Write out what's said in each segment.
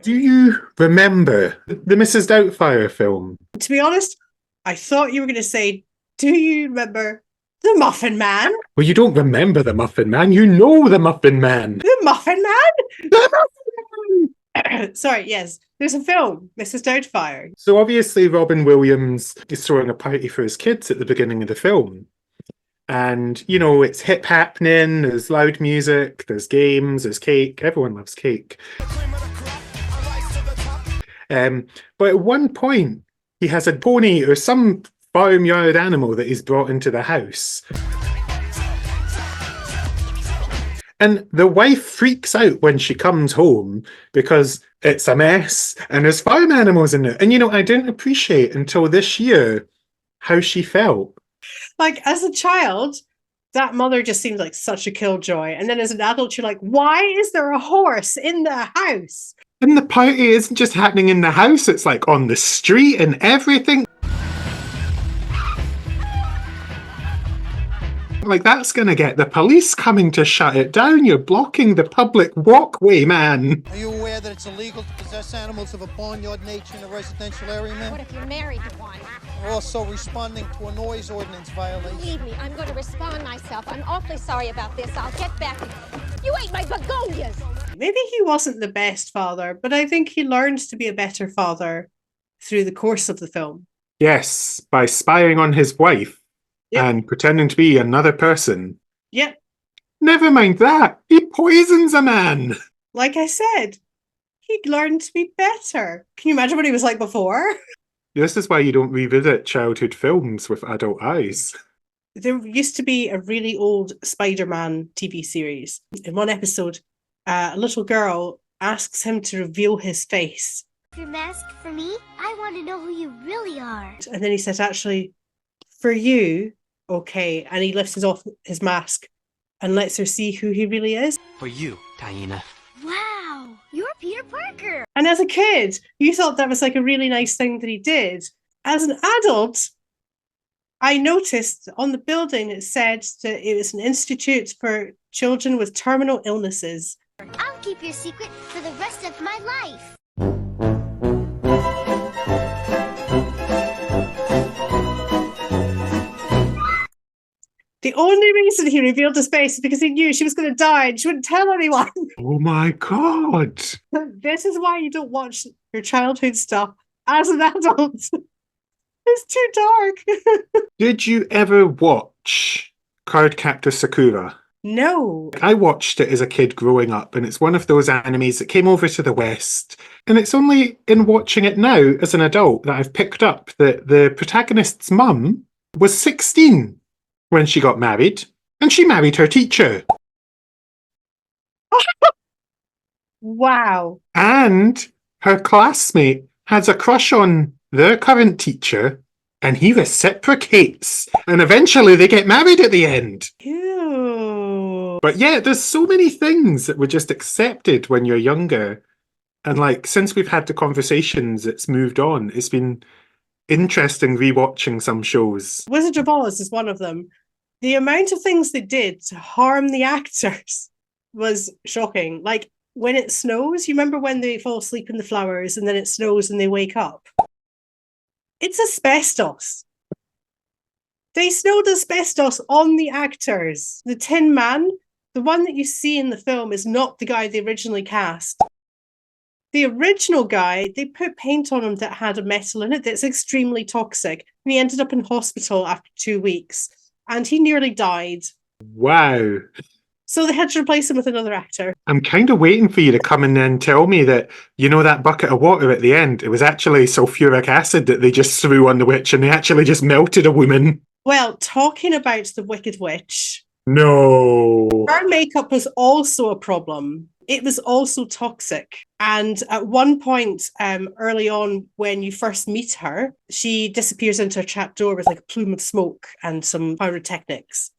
Do you remember the Mrs. Doubtfire film? To be honest, I thought you were going to say, do you remember the Muffin Man? Well, you don't remember the Muffin Man. You know the Muffin Man. The Muffin Man? The Muffin Man! Sorry, yes. There's a film, Mrs. Doubtfire. So obviously Robin Williams is throwing a party for his kids at the beginning of the film. And, you know, it's hip happening, there's loud music, there's games, there's cake. Everyone loves cake. But at one point, he has a pony or some farmyard animal that he's brought into the house. And the wife freaks out when she comes home because it's a mess and there's farm animals in it. And, you know, I didn't appreciate until this year how she felt. Like, as a child, that mother just seemed like such a killjoy. And then as an adult, you're like, why is there a horse in the house? And the party isn't just happening in the house, it's like on the street and everything. Like, that's going to get the police coming to shut it down. You're blocking the public walkway, man. Are you aware that it's illegal to possess animals of a barnyard nature in a residential area, ma'am? What if you're married to one? We're also responding to a noise ordinance violation. Believe me, I'm going to respond myself. I'm awfully sorry about this. I'll get back. You ate my begonias! Maybe he wasn't the best father, but I think he learned to be a better father through the course of the film. Yes, by spying on his wife. Yep. And pretending to be another person. Yep. Never mind that. He poisons a man. Like I said, he learned to be better. Can you imagine what he was like before? This is why you don't revisit childhood films with adult eyes. There used to be a really old Spider-Man TV series. In one episode, a little girl asks him to reveal his face. Your mask for me? I want to know who you really are. And then he says, actually, for you, okay. And he lifts off his mask and lets her see who he really is. For you, Diana. Wow, you're Peter Parker. And as a kid, you thought that was like a really nice thing that he did. As an adult, I noticed on the building it said that it was an institute for children with terminal illnesses. I'll keep your secret for the rest of my life. The only reason he revealed his face is because he knew she was going to die and she wouldn't tell anyone. Oh my God. This is why you don't watch your childhood stuff as an adult. It's too dark. Did you ever watch Cardcaptor Sakura? No. I watched it as a kid growing up, and it's one of those animes that came over to the West. And it's only in watching it now as an adult that I've picked up that the protagonist's mum was 16 when she got married, and she married her teacher. Wow. And her classmate has a crush on their current teacher, and he reciprocates. And eventually they get married at the end. Ew. But yeah, there's so many things that were just accepted when you're younger. And like, since we've had the conversations, it's moved on. It's been interesting rewatching some shows. Wizard of Oz is one of them. The amount of things they did to harm the actors was shocking. Like, when it snows, you remember when they fall asleep in the flowers and then it snows and they wake up? It's asbestos. They snowed asbestos on the actors. The Tin Man, the one that you see in the film, is not the guy they originally cast. The original guy, they put paint on him that had a metal in it that's extremely toxic. And he ended up in hospital after 2 weeks. And he nearly died. Wow. So they had to replace him with another actor. I'm kind of waiting for you to come in and tell me that, you know, that bucket of water at the end, it was actually sulfuric acid that they just threw on the witch and they actually just melted a woman. Well, talking about the Wicked Witch. No. Her makeup was also a problem. It was also toxic. And at one point, early on, when you first meet her, she disappears into a trapdoor with like a plume of smoke and some pyrotechnics.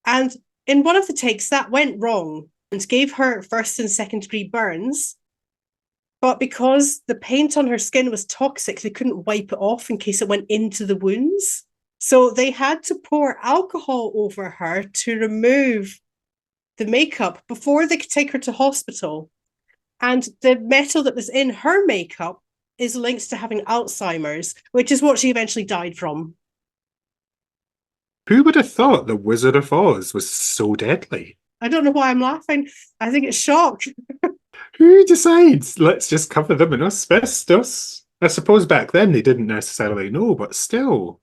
And in one of the takes, that went wrong and gave her first and second degree burns. But because the paint on her skin was toxic, they couldn't wipe it off in case it went into the wounds. So they had to pour alcohol over her to remove the makeup before they could take her to hospital. And the metal that was in her makeup is linked to having Alzheimer's, which is what she eventually died from. Who would have thought the Wizard of Oz was so deadly? I don't know why I'm laughing. I think it's shock. Who decides? Let's just cover them in asbestos. I suppose back then they didn't necessarily know, but still.